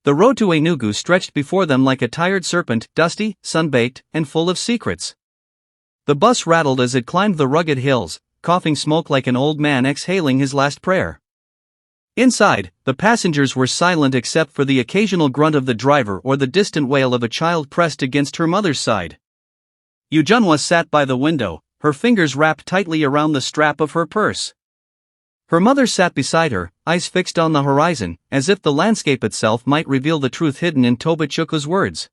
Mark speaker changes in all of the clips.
Speaker 1: The road to Enugu stretched before them like a tired serpent, dusty, sun-baked, and full of secrets. The bus rattled as it climbed the rugged hills, coughing smoke like an old man exhaling his last prayer. Inside, the passengers were silent except for the occasional grunt of the driver or the distant wail of a child pressed against her mother's side. Ujunwa sat by the window, her fingers wrapped tightly around the strap of her purse. Her mother sat beside her, eyes fixed on the horizon, as if the landscape itself might reveal the truth hidden in Tobichuku's words.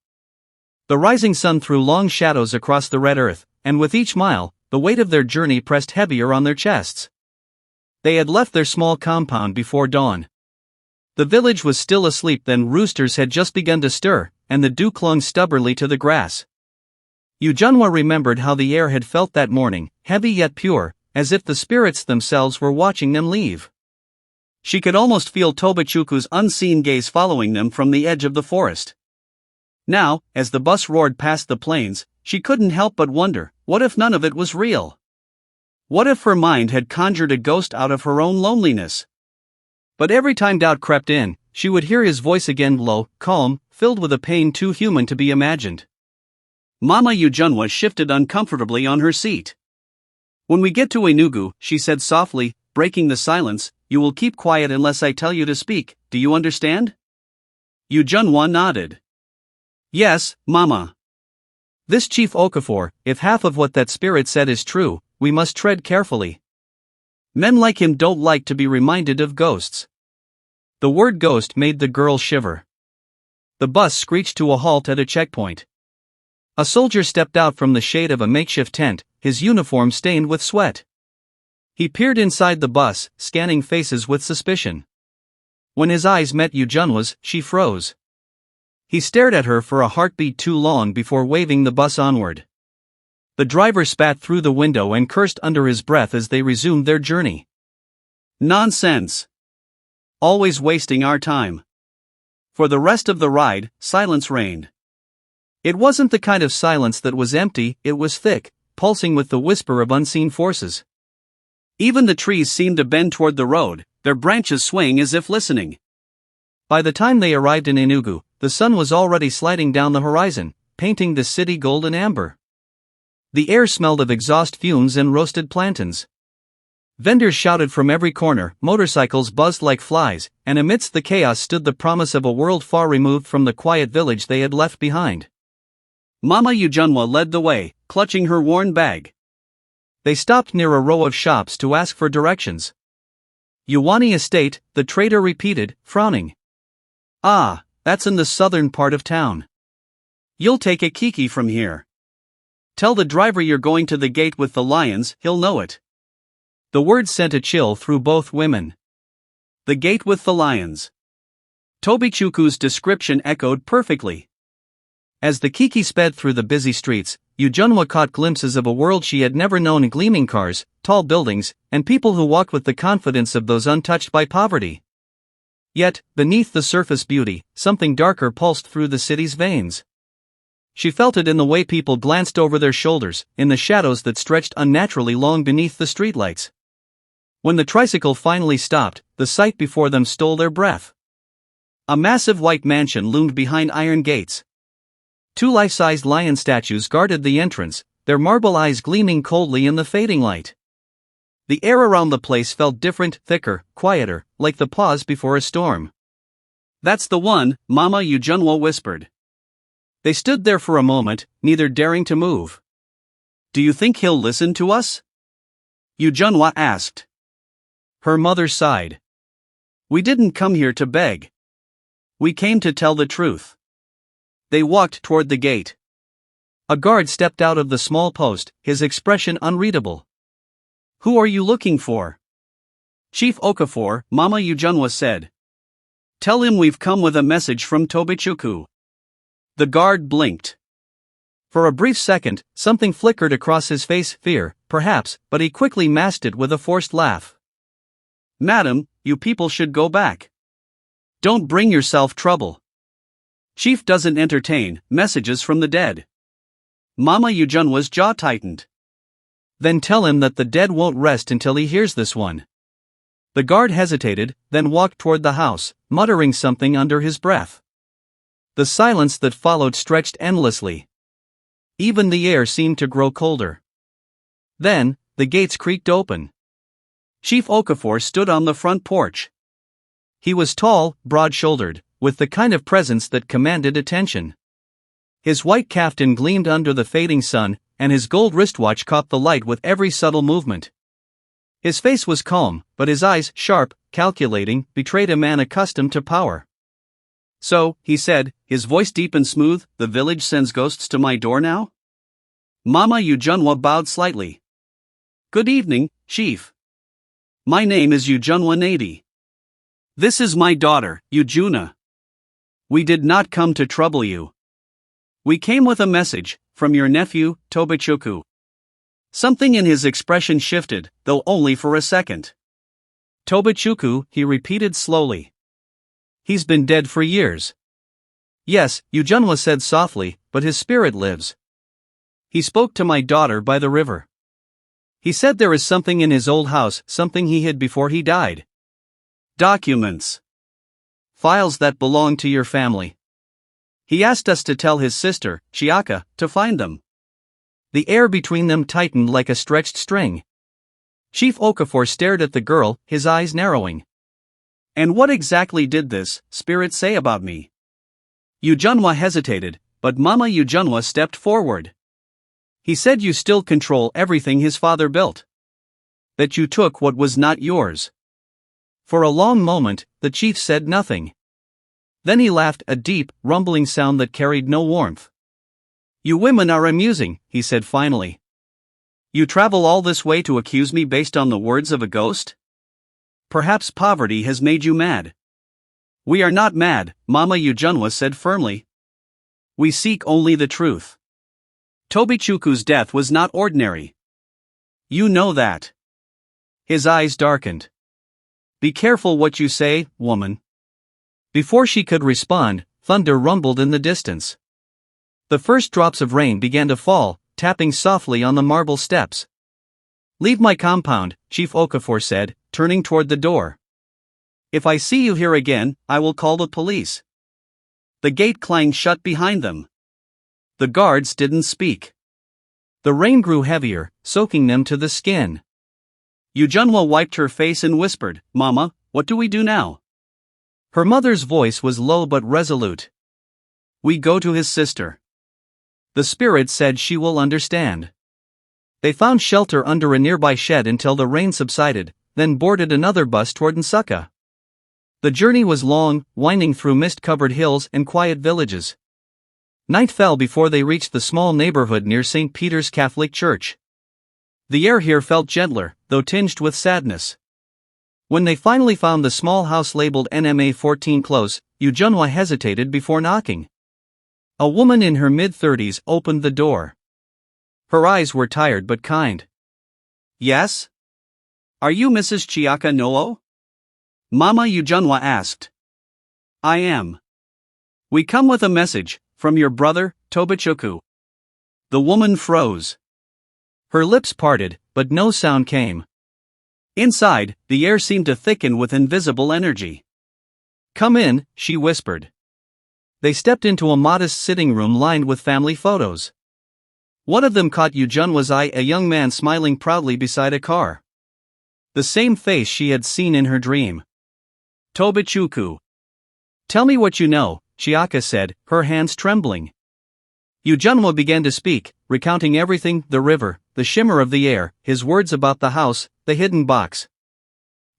Speaker 1: The rising sun threw long shadows across the red earth, and with each mile, the weight of their journey pressed heavier on their chests. They had left their small compound before dawn. The village was still asleep, then roosters had just begun to stir, and the dew clung stubbornly to the grass. Ujunwa remembered how the air had felt that morning, heavy yet pure, as if the spirits themselves were watching them leave. She could almost feel Tobichuku's unseen gaze following them from the edge of the forest. Now, as the bus roared past the plains, she couldn't help but wonder, what if none of it was real? What if her mind had conjured a ghost out of her own loneliness? But every time doubt crept in, she would hear his voice again, low, calm, filled with a pain too human to be imagined. Mama Ujunwa shifted uncomfortably on her seat. "When we get to Enugu," she said softly, breaking the silence, "you will keep quiet unless I tell you to speak, do you understand?" Ujunwa nodded. "Yes, Mama." "This Chief Okafor, if half of what that spirit said is true, we must tread carefully. Men like him don't like to be reminded of ghosts." The word ghost made the girl shiver. The bus screeched to a halt at a checkpoint. A soldier stepped out from the shade of a makeshift tent, his uniform stained with sweat. He peered inside the bus, scanning faces with suspicion. When his eyes met Ujunwa's, she froze. He stared at her for a heartbeat too long before waving the bus onward. The driver spat through the window and cursed under his breath as they resumed their journey. "Nonsense! Always wasting our time." For the rest of the ride, silence reigned. It wasn't the kind of silence that was empty, it was thick, pulsing with the whisper of unseen forces. Even the trees seemed to bend toward the road, their branches swaying as if listening. By the time they arrived in Enugu, the sun was already sliding down the horizon, painting the city golden amber. The air smelled of exhaust fumes and roasted plantains. Vendors shouted from every corner, motorcycles buzzed like flies, and amidst the chaos stood the promise of a world far removed from the quiet village they had left behind. Mama Ujunwa led the way, clutching her worn bag. They stopped near a row of shops to ask for directions. "Uwani Estate," the trader repeated, frowning. "Ah, that's in the southern part of town. You'll take a kiki from here. Tell the driver you're going to the gate with the lions, he'll know it." The word sent a chill through both women. The gate with the lions. Tobichuku's description echoed perfectly. As the kiki sped through the busy streets, Ujunwa caught glimpses of a world she had never known: gleaming cars, tall buildings, and people who walked with the confidence of those untouched by poverty. Yet, beneath the surface beauty, something darker pulsed through the city's veins. She felt it in the way people glanced over their shoulders, in the shadows that stretched unnaturally long beneath the streetlights. When the tricycle finally stopped, the sight before them stole their breath. A massive white mansion loomed behind iron gates. 2 life-sized lion statues guarded the entrance, their marble eyes gleaming coldly in the fading light. The air around the place felt different, thicker, quieter, like the pause before a storm. "That's the one," Mama Ujunwa whispered. They stood there for a moment, neither daring to move. "Do you think he'll listen to us?" Ujunwa asked. Her mother sighed. "We didn't come here to beg. We came to tell the truth." They walked toward the gate. A guard stepped out of the small post, his expression unreadable. "Who are you looking for?" "Chief Okafor," Mama Ujunwa said. "Tell him we've come with a message from Tobichuku." The guard blinked. For a brief second, something flickered across his face, fear, perhaps, but he quickly masked it with a forced laugh. "Madam, you people should go back. Don't bring yourself trouble. Chief doesn't entertain messages from the dead." Mama Ujunwa's jaw tightened. "Then tell him that the dead won't rest until he hears this one." The guard hesitated, then walked toward the house, muttering something under his breath. The silence that followed stretched endlessly. Even the air seemed to grow colder. Then, the gates creaked open. Chief Okafor stood on the front porch. He was tall, broad-shouldered, with the kind of presence that commanded attention. His white kaftan gleamed under the fading sun, and his gold wristwatch caught the light with every subtle movement. His face was calm, but his eyes, sharp, calculating, betrayed a man accustomed to power. "So," he said, his voice deep and smooth, "the village sends ghosts to my door now?" Mama Ujunwa bowed slightly. "Good evening, Chief. My name is Ujunwa Nadi. This is my daughter, Ujuna. We did not come to trouble you. We came with a message from your nephew, Tobichuku." Something in his expression shifted, though only for a second. "Tobichuku," he repeated slowly. "He's been dead for years." "Yes," Ujunwa said softly, "but his spirit lives. He spoke to my daughter by the river. He said there is something in his old house, something he hid before he died. Documents. Files that belong to your family. He asked us to tell his sister, Chiaka, to find them." The air between them tightened like a stretched string. Chief Okafor stared at the girl, his eyes narrowing. "And what exactly did this spirit say about me?" Ujunwa hesitated, but Mama Ujunwa stepped forward. "He said you still control everything his father built. That you took what was not yours." For a long moment, the chief said nothing. Then he laughed, a deep, rumbling sound that carried no warmth. "You women are amusing," he said finally. "You travel all this way to accuse me based on the words of a ghost? Perhaps poverty has made you mad." "We are not mad," Mama Ujunwa said firmly. "We seek only the truth. Tobichuku's death was not ordinary. You know that." His eyes darkened. "Be careful what you say, woman." Before she could respond, thunder rumbled in the distance. The first drops of rain began to fall, tapping softly on the marble steps. "Leave my compound," Chief Okafor said, turning toward the door. "If I see you here again, I will call the police." The gate clanged shut behind them. The guards didn't speak. The rain grew heavier, soaking them to the skin. Ujunwa wiped her face and whispered, "Mama, what do we do now?" Her mother's voice was low but resolute. "We go to his sister. The spirit said she will understand." They found shelter under a nearby shed until the rain subsided, then boarded another bus toward Nsukka. The journey was long, winding through mist-covered hills and quiet villages. Night fell before they reached the small neighborhood near St. Peter's Catholic Church. The air here felt gentler, though tinged with sadness. When they finally found the small house labeled NMA 14 close, Ujunwa hesitated before knocking. A woman in her mid-30s opened the door. Her eyes were tired but kind. "Yes? Are you Mrs. Chiaka Noo?" Mama Ujunwa asked. "I am. We come with a message from your brother, Tobichuku." The woman froze. Her lips parted, but no sound came. Inside, the air seemed to thicken with invisible energy. "Come in," she whispered. They stepped into a modest sitting room lined with family photos. One of them caught Ujunwa's eye, a young man smiling proudly beside a car. The same face she had seen in her dream. "Tobichuku. Tell me what you know," Chiaka said, her hands trembling. Ujunwa began to speak, recounting everything, the river, the shimmer of the air, his words about the house, the hidden box.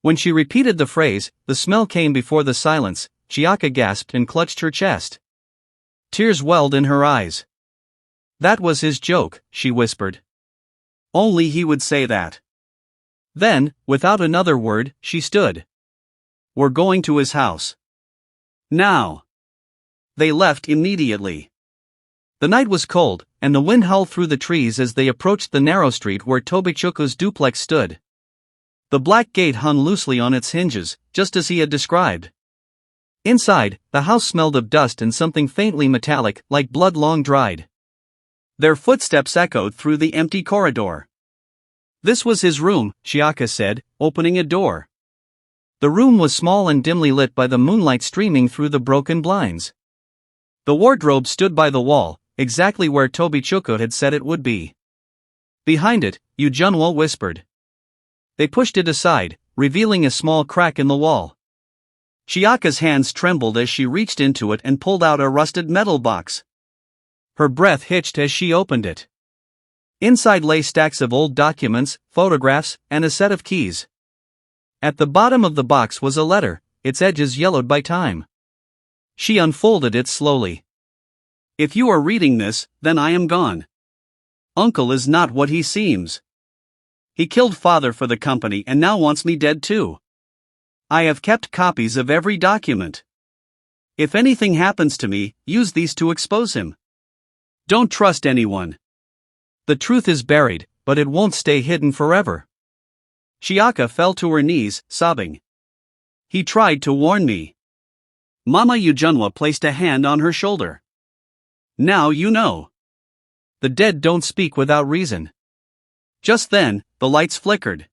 Speaker 1: When she repeated the phrase, the smell came before the silence. Chiaka gasped and clutched her chest. Tears welled in her eyes. "That was his joke," she whispered. "Only he would say that." Then, without another word, she stood. "We're going to his house. Now." They left immediately. The night was cold, and the wind howled through the trees as they approached the narrow street where Tobichuku's duplex stood. The black gate hung loosely on its hinges, just as he had described. Inside, the house smelled of dust and something faintly metallic, like blood long dried. Their footsteps echoed through the empty corridor. "This was his room," Chiaka said, opening a door. The room was small and dimly lit by the moonlight streaming through the broken blinds. The wardrobe stood by the wall, exactly where Tobichukwu had said it would be. Behind it, Ujunwa whispered. They pushed it aside, revealing a small crack in the wall. Chiaka's hands trembled as she reached into it and pulled out a rusted metal box. Her breath hitched as she opened it. Inside lay stacks of old documents, photographs, and a set of keys. At the bottom of the box was a letter, its edges yellowed by time. She unfolded it slowly. If you are reading this, then I am gone. Uncle is not what he seems. He killed father for the company and now wants me dead too. I have kept copies of every document. If anything happens to me, use these to expose him. Don't trust anyone. The truth is buried, but it won't stay hidden forever. Chiaka fell to her knees, sobbing. He tried to warn me. Mama Ujunwa placed a hand on her shoulder. Now you know. The dead don't speak without reason. Just then, the lights flickered.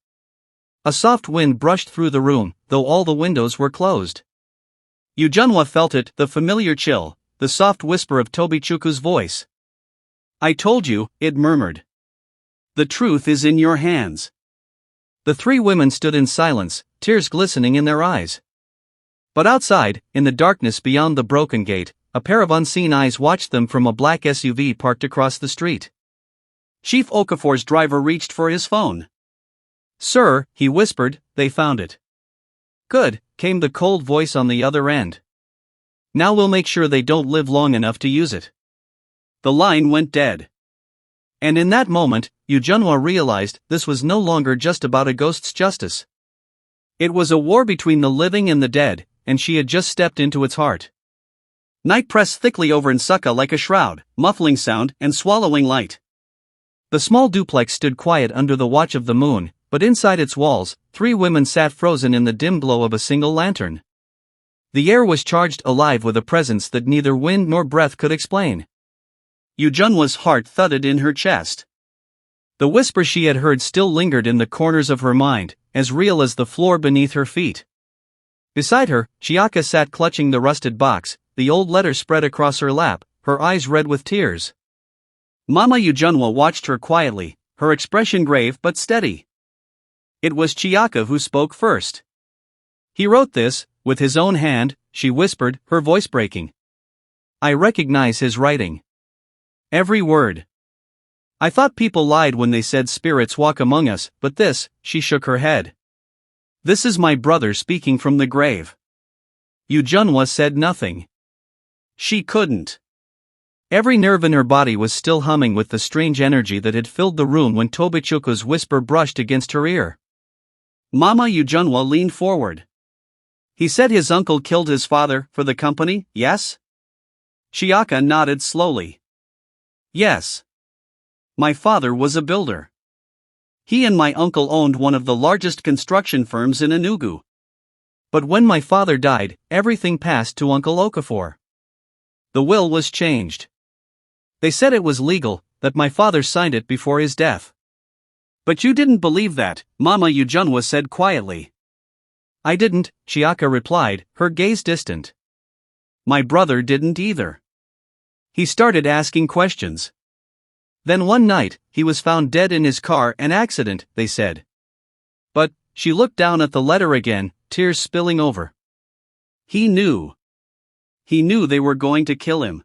Speaker 1: A soft wind brushed through the room, though all the windows were closed. Ujunwa felt it, the familiar chill, the soft whisper of Tobichukwu's voice. I told you, it murmured. The truth is in your hands. The three women stood in silence, tears glistening in their eyes. But outside, in the darkness beyond the broken gate, a pair of unseen eyes watched them from a black SUV parked across the street. Chief Okafor's driver reached for his phone. Sir, he whispered, they found it. Good, came the cold voice on the other end. Now we'll make sure they don't live long enough to use it. The line went dead. And in that moment, Ujunwa realized this was no longer just about a ghost's justice. It was a war between the living and the dead, and she had just stepped into its heart. Night pressed thickly over Nsukka like a shroud, muffling sound and swallowing light. The small duplex stood quiet under the watch of the moon, but inside its walls, three women sat frozen in the dim glow of a single lantern. The air was charged alive with a presence that neither wind nor breath could explain. Ujunwa's heart thudded in her chest. The whisper she had heard still lingered in the corners of her mind, as real as the floor beneath her feet. Beside her, Chiaka sat clutching the rusted box, the old letter spread across her lap, her eyes red with tears. Mama Ujunwa watched her quietly, her expression grave but steady. It was Chiaka who spoke first. He wrote this, with his own hand, she whispered, her voice breaking. I recognize his writing. Every word. I thought people lied when they said spirits walk among us, but this, she shook her head. This is my brother speaking from the grave. Ujunwa said nothing. She couldn't. Every nerve in her body was still humming with the strange energy that had filled the room when Tobichukwu's whisper brushed against her ear. Mama Ujunwa leaned forward. He said his uncle killed his father for the company, yes? Chiaka nodded slowly. Yes. My father was a builder. He and my uncle owned one of the largest construction firms in Enugu. But when my father died, everything passed to Uncle Okafor. The will was changed. They said it was legal, that my father signed it before his death. But you didn't believe that, Mama Ujunwa said quietly. I didn't, Chiaka replied, her gaze distant. My brother didn't either. He started asking questions. Then one night, he was found dead in his car, an accident, they said. But, she looked down at the letter again, tears spilling over. He knew. He knew they were going to kill him.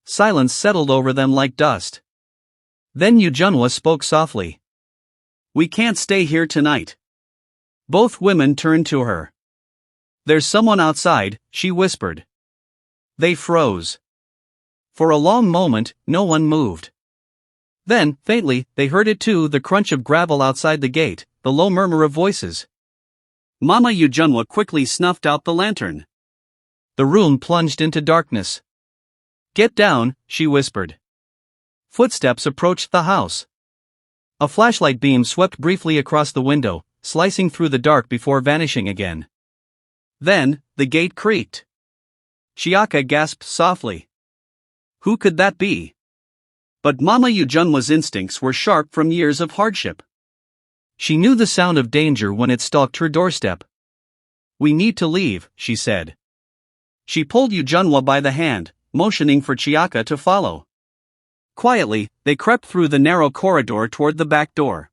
Speaker 1: Silence settled over them like dust. Then Ujunwa spoke softly. We can't stay here tonight. Both women turned to her. There's someone outside, she whispered. They froze. For a long moment, no one moved. Then, faintly, they heard it too, the crunch of gravel outside the gate, the low murmur of voices. Mama Ujunwa quickly snuffed out the lantern. The room plunged into darkness. Get down, she whispered. Footsteps approached the house. A flashlight beam swept briefly across the window, slicing through the dark before vanishing again. Then, the gate creaked. Chiaka gasped softly. Who could that be? But Mama Ujunwa's instincts were sharp from years of hardship. She knew the sound of danger when it stalked her doorstep. We need to leave, she said. She pulled Ujunwa by the hand, motioning for Chiaka to follow. Quietly, they crept through the narrow corridor toward the back door.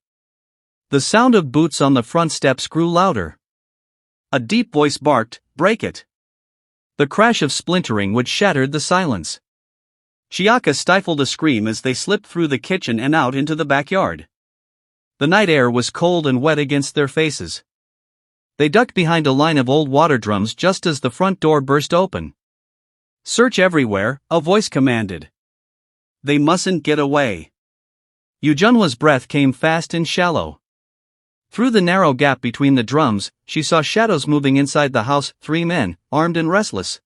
Speaker 1: The sound of boots on the front steps grew louder. A deep voice barked, "Break it!" The crash of splintering wood shattered the silence. Chiaka stifled a scream as they slipped through the kitchen and out into the backyard. The night air was cold and wet against their faces. They ducked behind a line of old water drums just as the front door burst open. "Search everywhere," a voice commanded. "They mustn't get away." Yujunwa's breath came fast and shallow. Through the narrow gap between the drums, she saw shadows moving inside the house, 3 men, armed and restless.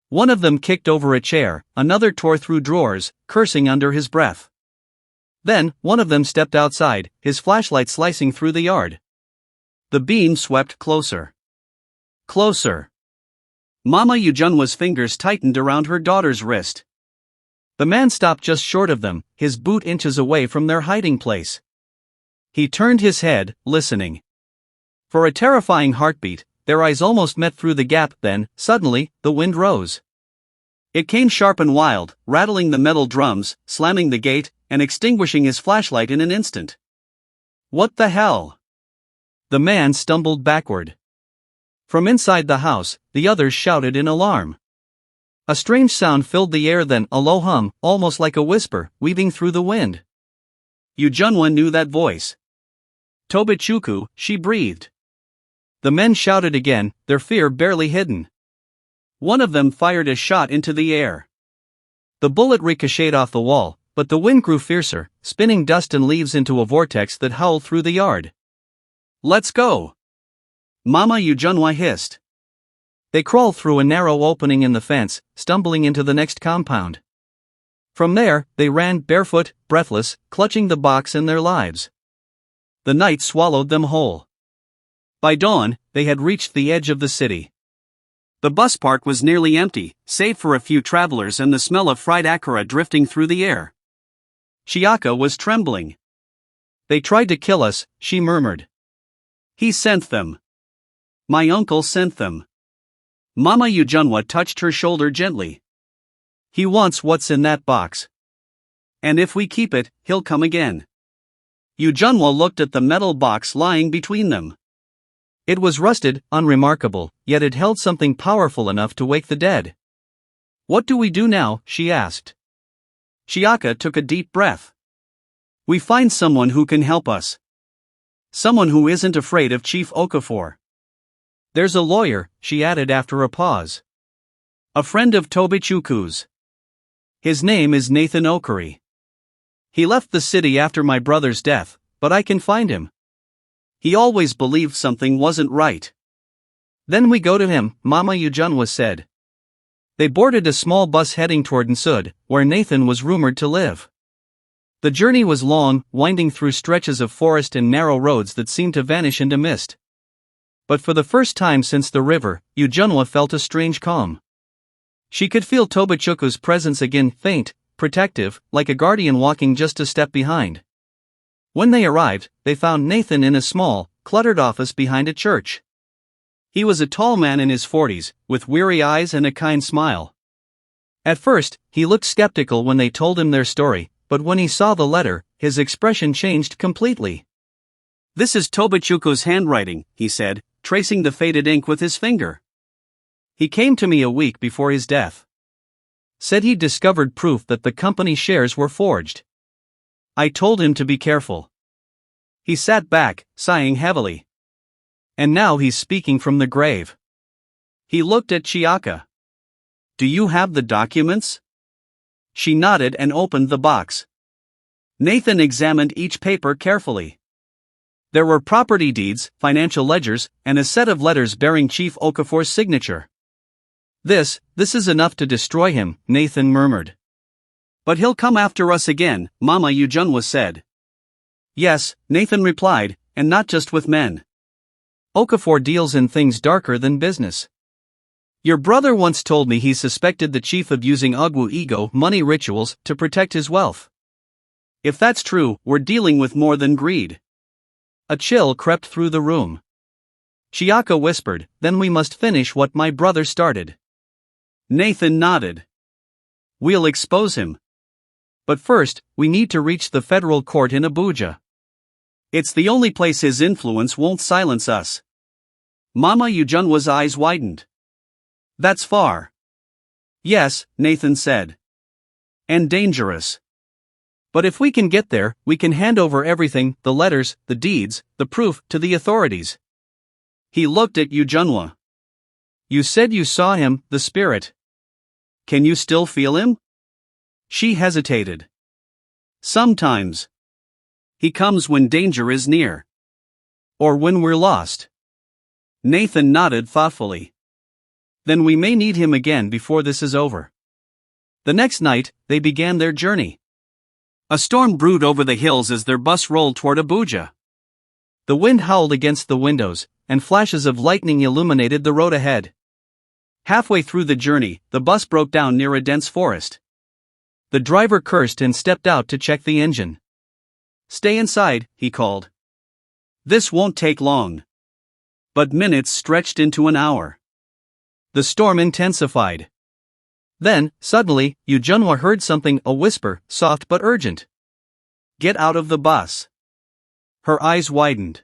Speaker 1: One of them kicked over a chair, another tore through drawers, cursing under his breath. Then, one of them stepped outside, his flashlight slicing through the yard. The beam swept closer. Closer. Mama Yujunwa's fingers tightened around her daughter's wrist. The man stopped just short of them, his boot inches away from their hiding place. He turned his head, listening. For a terrifying heartbeat, their eyes almost met through the gap. Then, suddenly, the wind rose. It came sharp and wild, rattling the metal drums, slamming the gate, and extinguishing his flashlight in an instant. "What the hell?" The man stumbled backward. From inside the house, the others shouted in alarm. A strange sound filled the air, then a low hum, almost like a whisper, weaving through the wind. Yujunwa knew that voice. "Tobichuku," she breathed. The men shouted again, their fear barely hidden. One of them fired a shot into the air. The bullet ricocheted off the wall, but the wind grew fiercer, spinning dust and leaves into a vortex that howled through the yard. "Let's go!" Mama Yujunwa hissed. They crawled through a narrow opening in the fence, stumbling into the next compound. From there, they ran barefoot, breathless, clutching the box in their lives. The night swallowed them whole. By dawn, they had reached the edge of the city. The bus park was nearly empty, save for a few travelers and the smell of fried akara drifting through the air. Chiaka was trembling. "They tried to kill us," she murmured. "He sent them. My uncle sent them." Mama Yujunwa touched her shoulder gently. "He wants what's in that box. And if we keep it, he'll come again." Yujunwa looked at the metal box lying between them. It was rusted, unremarkable, yet it held something powerful enough to wake the dead. "What do we do now?" she asked. Chiaka took a deep breath. "We find someone who can help us. Someone who isn't afraid of Chief Okafor. There's a lawyer," she added after a pause. "A friend of Tobichuku's. His name is Nathan Okuri. He left the city after my brother's death, but I can find him. He always believed something wasn't right." "Then we go to him," Mama Yujunwa said. They boarded a small bus heading toward Nsud, where Nathan was rumored to live. The journey was long, winding through stretches of forest and narrow roads that seemed to vanish into mist. But for the first time since the river, Yujunwa felt a strange calm. She could feel Tobichuku's presence again, faint, protective, like a guardian walking just a step behind. When they arrived, they found Nathan in a small, cluttered office behind a church. He was a tall man in his 40s, with weary eyes and a kind smile. At first, he looked skeptical when they told him their story, but when he saw the letter, his expression changed completely. "This is Tobichuku's handwriting," he said, tracing the faded ink with his finger. "He came to me a week before his death. Said he'd discovered proof that the company shares were forged. I told him to be careful." He sat back, sighing heavily. "And now he's speaking from the grave." He looked at Chiaka. "Do you have the documents?" She nodded and opened the box. Nathan examined each paper carefully. There were property deeds, financial ledgers, and a set of letters bearing Chief Okafor's signature. This is enough to destroy him," Nathan murmured. "But he'll come after us again," Mama Yujunwa said. "Yes," Nathan replied, "and not just with men. Okafor deals in things darker than business. Your brother once told me he suspected the chief of using Ogwu ego money rituals to protect his wealth. If that's true, we're dealing with more than greed." A chill crept through the room. Chiaka whispered, "Then we must finish what my brother started." Nathan nodded. We'll expose him. But first, we need to reach the federal court in Abuja. It's the only place his influence won't silence us. Mama Ujunwa's eyes widened. That's far. Yes, Nathan said. And dangerous. But if we can get there, we can hand over everything, the letters, the deeds, the proof, to the authorities. He looked at Ujunwa. You said you saw him, the spirit. Can you still feel him? She hesitated. Sometimes. He comes when danger is near. Or when we're lost. Nathan nodded thoughtfully. Then we may need him again before this is over. The next night, they began their journey. A storm brewed over the hills as their bus rolled toward Abuja. The wind howled against the windows, and flashes of lightning illuminated the road ahead. Halfway through the journey, the bus broke down near a dense forest. The driver cursed and stepped out to check the engine. Stay inside, he called. This won't take long. But minutes stretched into an hour. The storm intensified. Then, suddenly, Ujunwa heard something, a whisper, soft but urgent. Get out of the bus. Her eyes widened.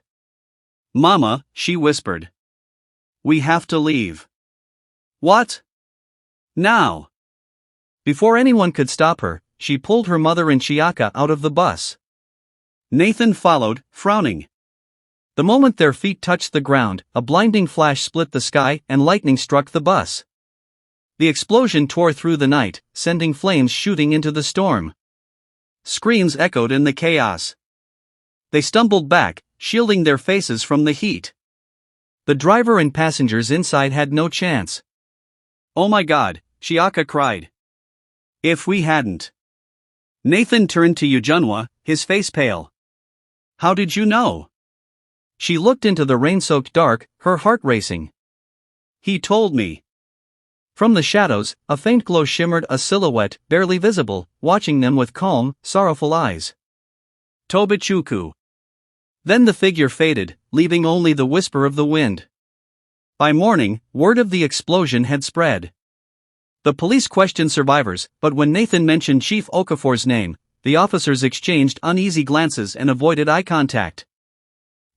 Speaker 1: Mama, she whispered. We have to leave. What? Now. Before anyone could stop her, she pulled her mother and Chiaka out of the bus. Nathan followed, frowning. The moment their feet touched the ground, a blinding flash split the sky and lightning struck the bus. The explosion tore through the night, sending flames shooting into the storm. Screams echoed in the chaos. They stumbled back, shielding their faces from the heat. The driver and passengers inside had no chance. Oh my God, Chiaka cried. If we hadn't. Nathan turned to Ujunwa, his face pale. How did you know? She looked into the rain-soaked dark, her heart racing. He told me. From the shadows, a faint glow shimmered, a silhouette, barely visible, watching them with calm, sorrowful eyes. Tobichuku. Then the figure faded, leaving only the whisper of the wind. By morning, word of the explosion had spread. The police questioned survivors, but when Nathan mentioned Chief Okafor's name, the officers exchanged uneasy glances and avoided eye contact.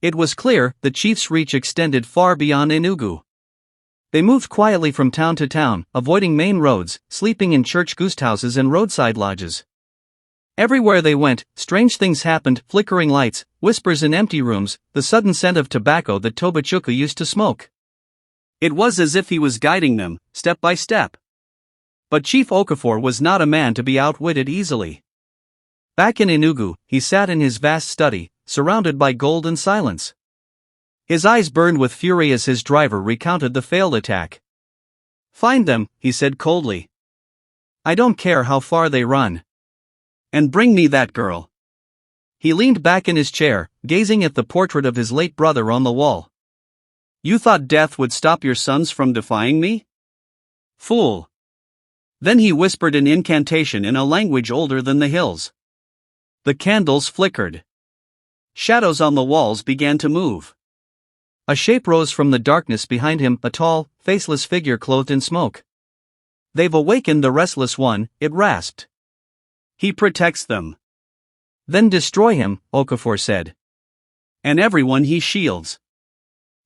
Speaker 1: It was clear the chief's reach extended far beyond Enugu. They moved quietly from town to town, avoiding main roads, sleeping in church guesthouses and roadside lodges. Everywhere they went, strange things happened, flickering lights, whispers in empty rooms, the sudden scent of tobacco that Tobichuku used to smoke. It was as if he was guiding them, step by step. But Chief Okafor was not a man to be outwitted easily. Back in Enugu, he sat in his vast study, surrounded by gold and silence. His eyes burned with fury as his driver recounted the failed attack. Find them, he said coldly. I don't care how far they run. And bring me that girl. He leaned back in his chair, gazing at the portrait of his late brother on the wall. You thought death would stop your sons from defying me? Fool. Then he whispered an incantation in a language older than the hills. The candles flickered. Shadows on the walls began to move. A shape rose from the darkness behind him, a tall, faceless figure clothed in smoke. They've awakened the restless one, it rasped. He protects them. Then destroy him, Okafor said. And everyone he shields.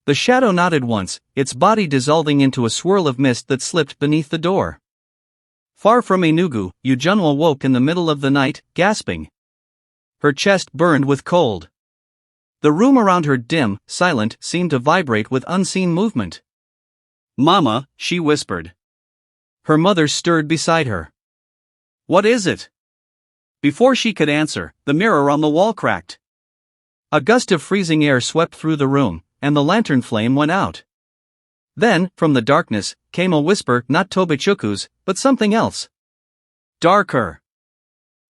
Speaker 1: The shadow nodded once, its body dissolving into a swirl of mist that slipped beneath the door. Far from Enugu, Ujunwa woke in the middle of the night, gasping. Her chest burned with cold. The room around her, dim, silent, seemed to vibrate with unseen movement. Mama, she whispered. Her mother stirred beside her. What is it? Before she could answer, the mirror on the wall cracked. A gust of freezing air swept through the room, and the lantern flame went out. Then, from the darkness, came a whisper, not Tobichuku's, but something else. Darker.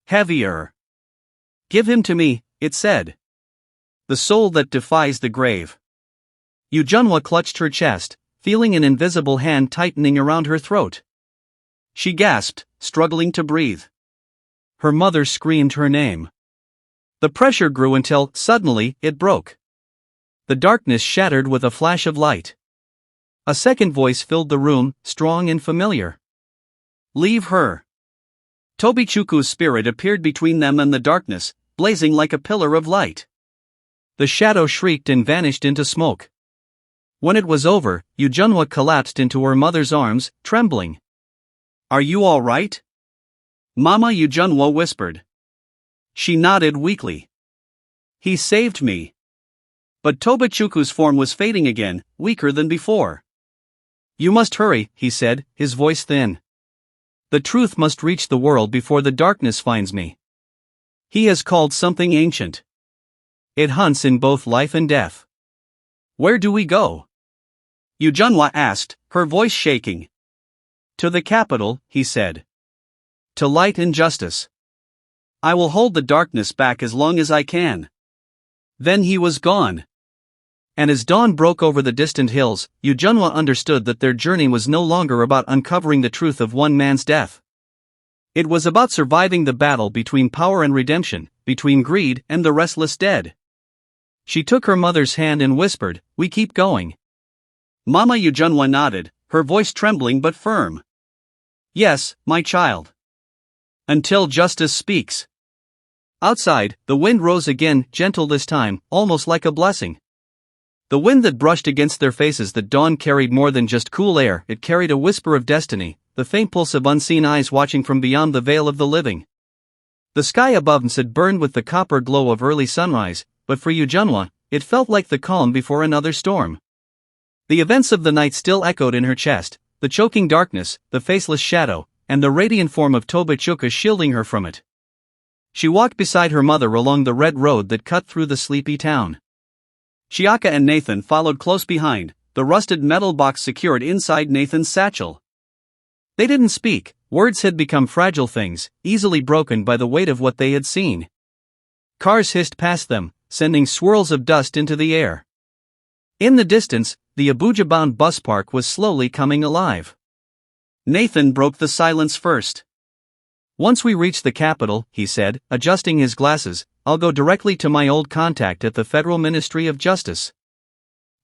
Speaker 1: Heavier. Give him to me, it said. The soul that defies the grave. Ujunwa clutched her chest, feeling an invisible hand tightening around her throat. She gasped, struggling to breathe. Her mother screamed her name. The pressure grew until, suddenly, it broke. The darkness shattered with a flash of light. A second voice filled the room, strong and familiar. Leave her. Tobichuku's spirit appeared between them and the darkness, blazing like a pillar of light. The shadow shrieked and vanished into smoke. When it was over, Ujunwa collapsed into her mother's arms, trembling. "Are you all right?" Mama Ujunwa whispered. She nodded weakly. "He saved me." But Tobichuku's form was fading again, weaker than before. "You must hurry," he said, his voice thin. "The truth must reach the world before the darkness finds me. He has called something ancient. It hunts in both life and death." "Where do we go?" Ujunwa asked, her voice shaking. "To the capital," he said. "To light and justice. I will hold the darkness back as long as I can." Then he was gone. And as dawn broke over the distant hills, Ujunwa understood that their journey was no longer about uncovering the truth of one man's death. It was about surviving the battle between power and redemption, between greed and the restless dead. She took her mother's hand and whispered, "We keep going." Mama Ujunwa nodded, her voice trembling but firm. "Yes, my child. Until justice speaks." Outside, the wind rose again, gentle this time, almost like a blessing. The wind that brushed against their faces that dawn carried more than just cool air, it carried a whisper of destiny, the faint pulse of unseen eyes watching from beyond the veil of the living. The sky above them had burned with the copper glow of early sunrise, but for Ujunwa, it felt like the calm before another storm. The events of the night still echoed in her chest, the choking darkness, the faceless shadow, and the radiant form of Tobichuku shielding her from it. She walked beside her mother along the red road that cut through the sleepy town. Chiaka and Nathan followed close behind, the rusted metal box secured inside Nathan's satchel. They didn't speak, words had become fragile things, easily broken by the weight of what they had seen. Cars hissed past them, sending swirls of dust into the air. In the distance, the Abuja-bound bus park was slowly coming alive. Nathan broke the silence first. "Once we reach the capital," he said, adjusting his glasses, "I'll go directly to my old contact at the Federal Ministry of Justice.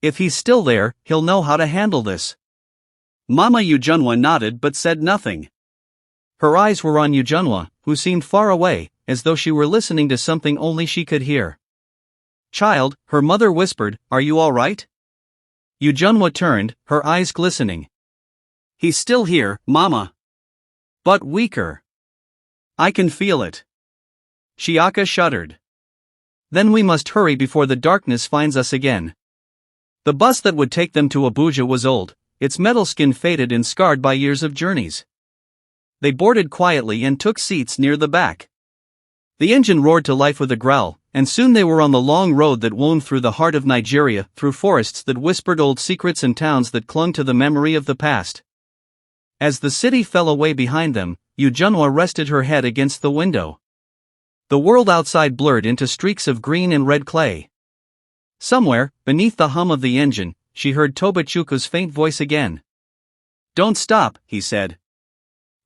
Speaker 1: If he's still there, he'll know how to handle this." Mama Ujunwa nodded but said nothing. Her eyes were on Ujunwa, who seemed far away, as though she were listening to something only she could hear. "Child," her mother whispered, "are you all right?" Ujunwa turned, her eyes glistening. "He's still here, Mama. But weaker. I can feel it." Chiaka shuddered. "Then we must hurry before the darkness finds us again." The bus that would take them to Abuja was old, its metal skin faded and scarred by years of journeys. They boarded quietly and took seats near the back. The engine roared to life with a growl, and soon they were on the long road that wound through the heart of Nigeria, through forests that whispered old secrets and towns that clung to the memory of the past. As the city fell away behind them, Ujunwa rested her head against the window. The world outside blurred into streaks of green and red clay. Somewhere, beneath the hum of the engine, she heard Tobichuku's faint voice again. "Don't stop," he said.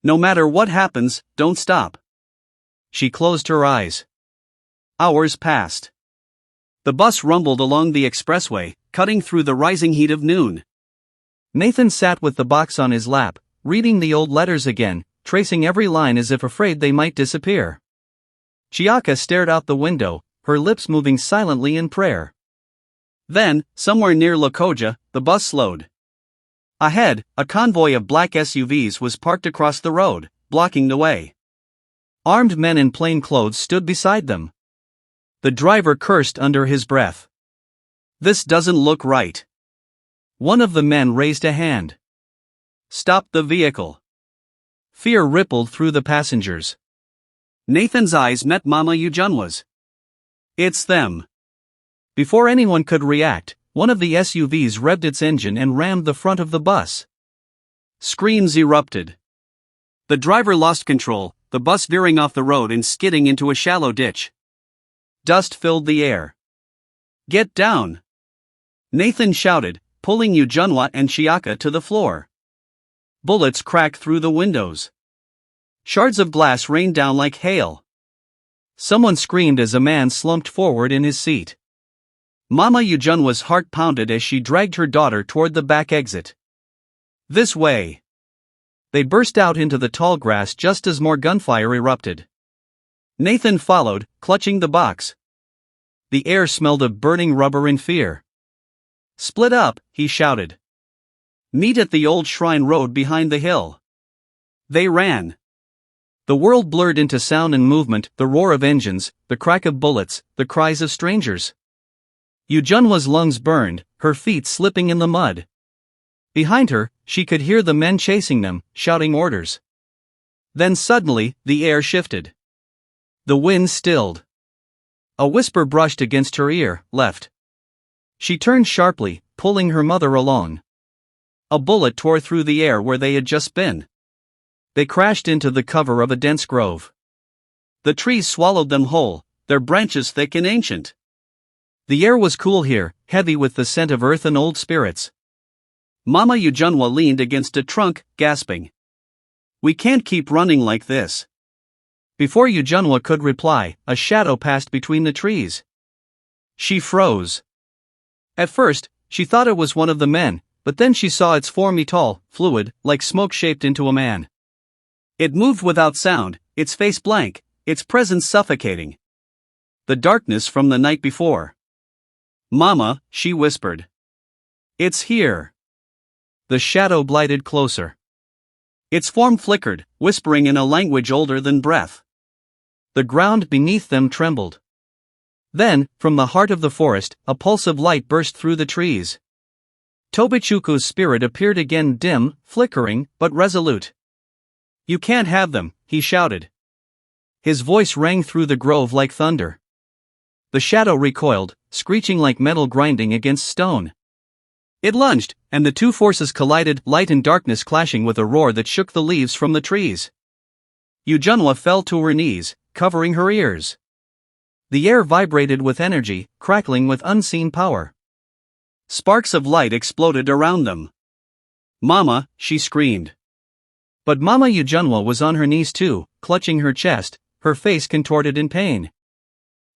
Speaker 1: "No matter what happens, don't stop." She closed her eyes. Hours passed. The bus rumbled along the expressway, cutting through the rising heat of noon. Nathan sat with the box on his lap, reading the old letters again, tracing every line as if afraid they might disappear. Chiaka stared out the window, her lips moving silently in prayer. Then, somewhere near Lokoja, the bus slowed. Ahead, a convoy of black SUVs was parked across the road, blocking the way. Armed men in plain clothes stood beside them. The driver cursed under his breath. "This doesn't look right." One of the men raised a hand. "Stop the vehicle." Fear rippled through the passengers. Nathan's eyes met Mama Ujunwa's. "It's them." Before anyone could react, one of the SUVs revved its engine and rammed the front of the bus. Screams erupted. The driver lost control, the bus veering off the road and skidding into a shallow ditch. Dust filled the air. "Get down!" Nathan shouted, pulling Ujunwa and Chiaka to the floor. Bullets cracked through the windows. Shards of glass rained down like hail. Someone screamed as a man slumped forward in his seat. Mama Ujunwa's heart pounded as she dragged her daughter toward the back exit. "This way." They burst out into the tall grass just as more gunfire erupted. Nathan followed, clutching the box. The air smelled of burning rubber in fear. "Split up," he shouted. "Meet at the old shrine road behind the hill." They ran. The world blurred into sound and movement, the roar of engines, the crack of bullets, the cries of strangers. Ujunwa's lungs burned, her feet slipping in the mud. Behind her, she could hear the men chasing them, shouting orders. Then suddenly, the air shifted. The wind stilled. A whisper brushed against her ear, "Left." She turned sharply, pulling her mother along. A bullet tore through the air where they had just been. They crashed into the cover of a dense grove. The trees swallowed them whole, their branches thick and ancient. The air was cool here, heavy with the scent of earth and old spirits. Mama Ujunwa leaned against a trunk, gasping. "We can't keep running like this." Before Ujunwa could reply, a shadow passed between the trees. She froze. At first, she thought it was one of the men, but then she saw its form tall, fluid, like smoke shaped into a man. It moved without sound, its face blank, its presence suffocating. The darkness from the night before. "Mama," she whispered. "It's here." The shadow glided closer. Its form flickered, whispering in a language older than breath. The ground beneath them trembled. Then, from the heart of the forest, a pulse of light burst through the trees. Tobichuku's spirit appeared again, dim, flickering, but resolute. "You can't have them," he shouted. His voice rang through the grove like thunder. The shadow recoiled, screeching like metal grinding against stone. It lunged, and the two forces collided, light and darkness clashing with a roar that shook the leaves from the trees. Ujunwa fell to her knees, covering her ears. The air vibrated with energy, crackling with unseen power. Sparks of light exploded around them. "Mama," she screamed. But Mama Ujunwa was on her knees too, clutching her chest, her face contorted in pain.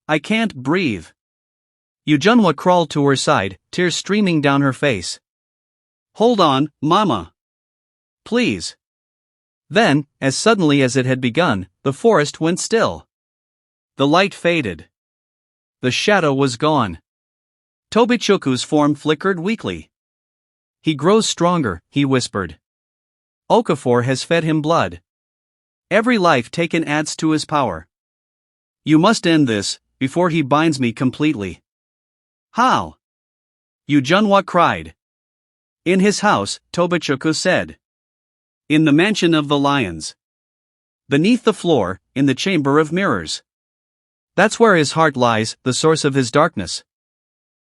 Speaker 1: "I can't breathe." Ujunwa crawled to her side, tears streaming down her face. "Hold on, Mama. Please." Then, as suddenly as it had begun, the forest went still. The light faded. The shadow was gone. Tobichuku's form flickered weakly. "He grows stronger," he whispered. "Okafor has fed him blood. Every life taken adds to his power. You must end this, before he binds me completely." "How?" Ujunwa cried. "In his house," Tobichuku said. "In the mansion of the lions. Beneath the floor, in the chamber of mirrors. That's where his heart lies, the source of his darkness.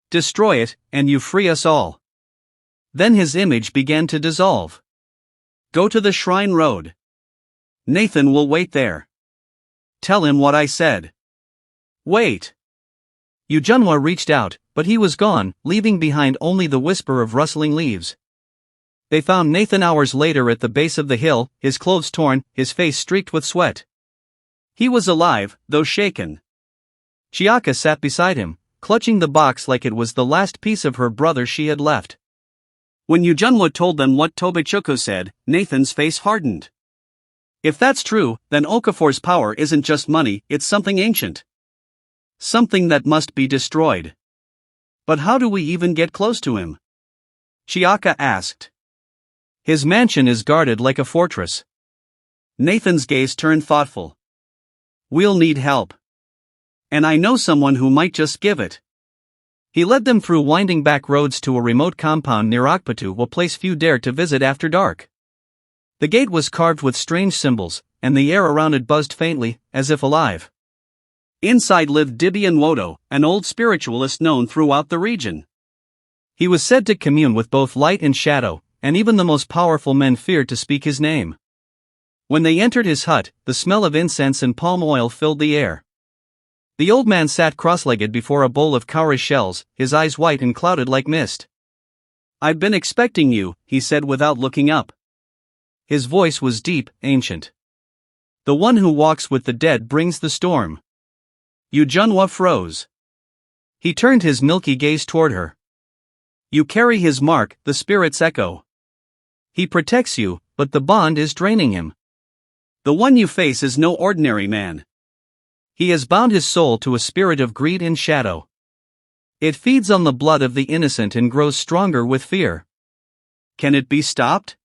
Speaker 1: Destroy it, and you free us all." Then his image began to dissolve. "Go to the shrine road. Nathan will wait there. Tell him what I said." "Wait." Ujunwa reached out, but he was gone, leaving behind only the whisper of rustling leaves. They found Nathan hours later at the base of the hill, his clothes torn, his face streaked with sweat. He was alive, though shaken. Chiaka sat beside him, clutching the box like it was the last piece of her brother she had left. When Ujunwa told them what Tobichuku said, Nathan's face hardened. "If that's true, then Okafor's power isn't just money, it's something ancient. Something that must be destroyed. But how do we even get close to him?" Chiaka asked. "His mansion is guarded like a fortress." Nathan's gaze turned thoughtful. "We'll need help. And I know someone who might just give it." He led them through winding back roads to a remote compound near Akpatu, a place few dared to visit after dark. The gate was carved with strange symbols, and the air around it buzzed faintly, as if alive. Inside lived Dibian Wodo, an old spiritualist known throughout the region. He was said to commune with both light and shadow, and even the most powerful men feared to speak his name. When they entered his hut, the smell of incense and palm oil filled the air. The old man sat cross-legged before a bowl of cowrie shells, his eyes white and clouded like mist. "I've been expecting you," he said without looking up. His voice was deep, ancient. "The one who walks with the dead brings the storm." Ujunwa froze. He turned his milky gaze toward her. "You carry his mark, the spirit's echo. He protects you, but the bond is draining him.
Speaker 2: The one you face is no ordinary man.
Speaker 1: He has bound his soul to a spirit of greed and shadow. It feeds on the blood of the innocent and grows stronger with fear.
Speaker 2: Can it be stopped?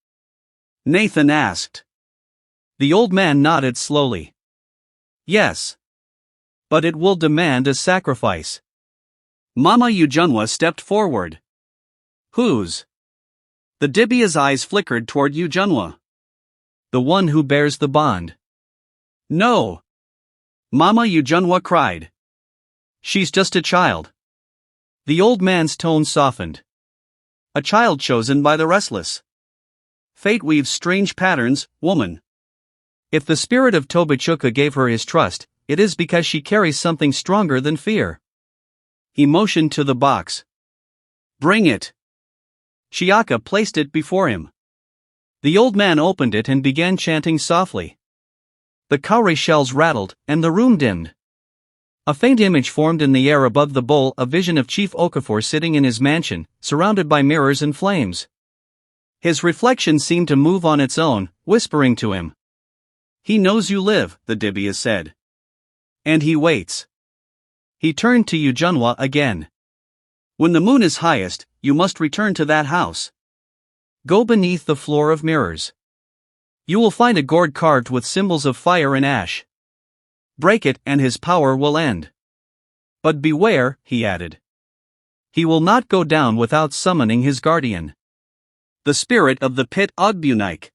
Speaker 2: Nathan asked.
Speaker 1: The old man nodded slowly.
Speaker 2: Yes.
Speaker 1: But it will demand a sacrifice.
Speaker 2: Mama Ujunwa stepped forward. Whose? The Dibbia's eyes flickered toward Ujunwa.
Speaker 1: The one who bears the bond.
Speaker 2: No. Mama Ujunwa cried.
Speaker 1: She's just a child. The old man's tone softened.
Speaker 2: A child chosen by the restless. Fate weaves strange patterns, woman.
Speaker 1: If the spirit of Tobichuka gave her his trust, it is because she carries something stronger than fear.
Speaker 2: He motioned to the box. Bring it.
Speaker 1: Chiaka placed it before him. The old man opened it and began chanting softly. The cowrie shells rattled, and the room dimmed. A faint image formed in the air above the bowl, a vision of Chief Okafor sitting in his mansion, surrounded by mirrors and flames. His reflection seemed to move on its own, whispering to him.
Speaker 2: He knows you live, the Dibbia said.
Speaker 1: And he waits. He turned to Ujunwa again.
Speaker 2: When the moon is highest, you must return to that house.
Speaker 1: Go beneath the floor of mirrors. You will find a gourd carved with symbols of fire and ash. Break it and his power will end. But beware, he added. He will not go down without summoning his guardian.
Speaker 2: The spirit of the pit Ogbunike.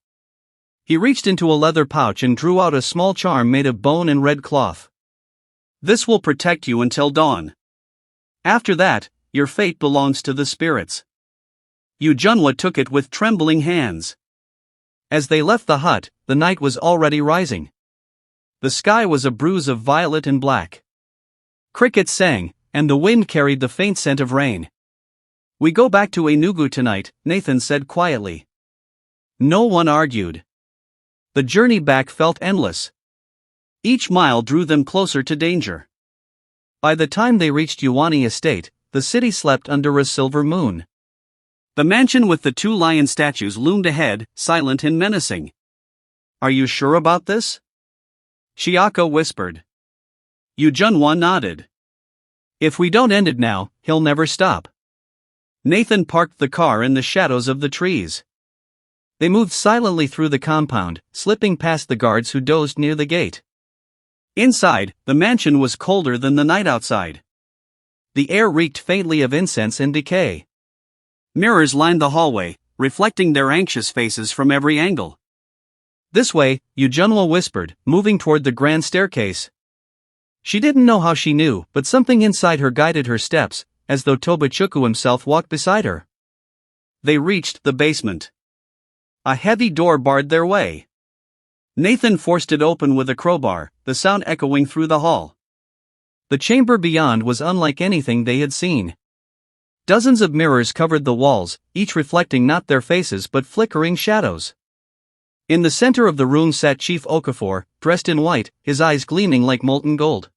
Speaker 1: He reached into a leather pouch and drew out a small charm made of bone and red cloth.
Speaker 2: This will protect you until dawn. After that, your fate belongs to the spirits. Ujunwa took it with trembling hands.
Speaker 1: As they left the hut, the night was already rising. The sky was a bruise of violet and black. Crickets sang, and the wind carried the faint scent of rain. We go back to Enugu tonight, Nathan said quietly. No one argued. The journey back felt endless. Each mile drew them closer to danger. By the time they reached Uwani Estate, the city slept under a silver moon.
Speaker 2: The mansion with the 2 lion statues loomed ahead, silent and menacing.
Speaker 1: Are you sure about this?
Speaker 2: Chiaka whispered. Ujunwa nodded.
Speaker 1: If we don't end it now, he'll never stop.
Speaker 2: Nathan parked the car in the shadows of the trees.
Speaker 1: They moved silently through the compound, slipping past the guards who dozed near the gate.
Speaker 2: Inside, the mansion was colder than the night outside.
Speaker 1: The air reeked faintly of incense and decay.
Speaker 2: Mirrors lined the hallway, reflecting their anxious faces from every angle.
Speaker 1: This way, Ujunwa whispered, moving toward the grand staircase. She didn't know how she knew, but something inside her guided her steps, as though Tobichuku himself walked beside her.
Speaker 2: They reached the basement. A heavy door barred their way. Nathan forced it open with a crowbar, the sound echoing through the hall.
Speaker 1: The chamber beyond was unlike anything they had seen. Dozens of mirrors covered the walls, each reflecting not their faces but flickering shadows. In the center of the room sat Chief Okafor, dressed in white, his eyes gleaming like molten gold.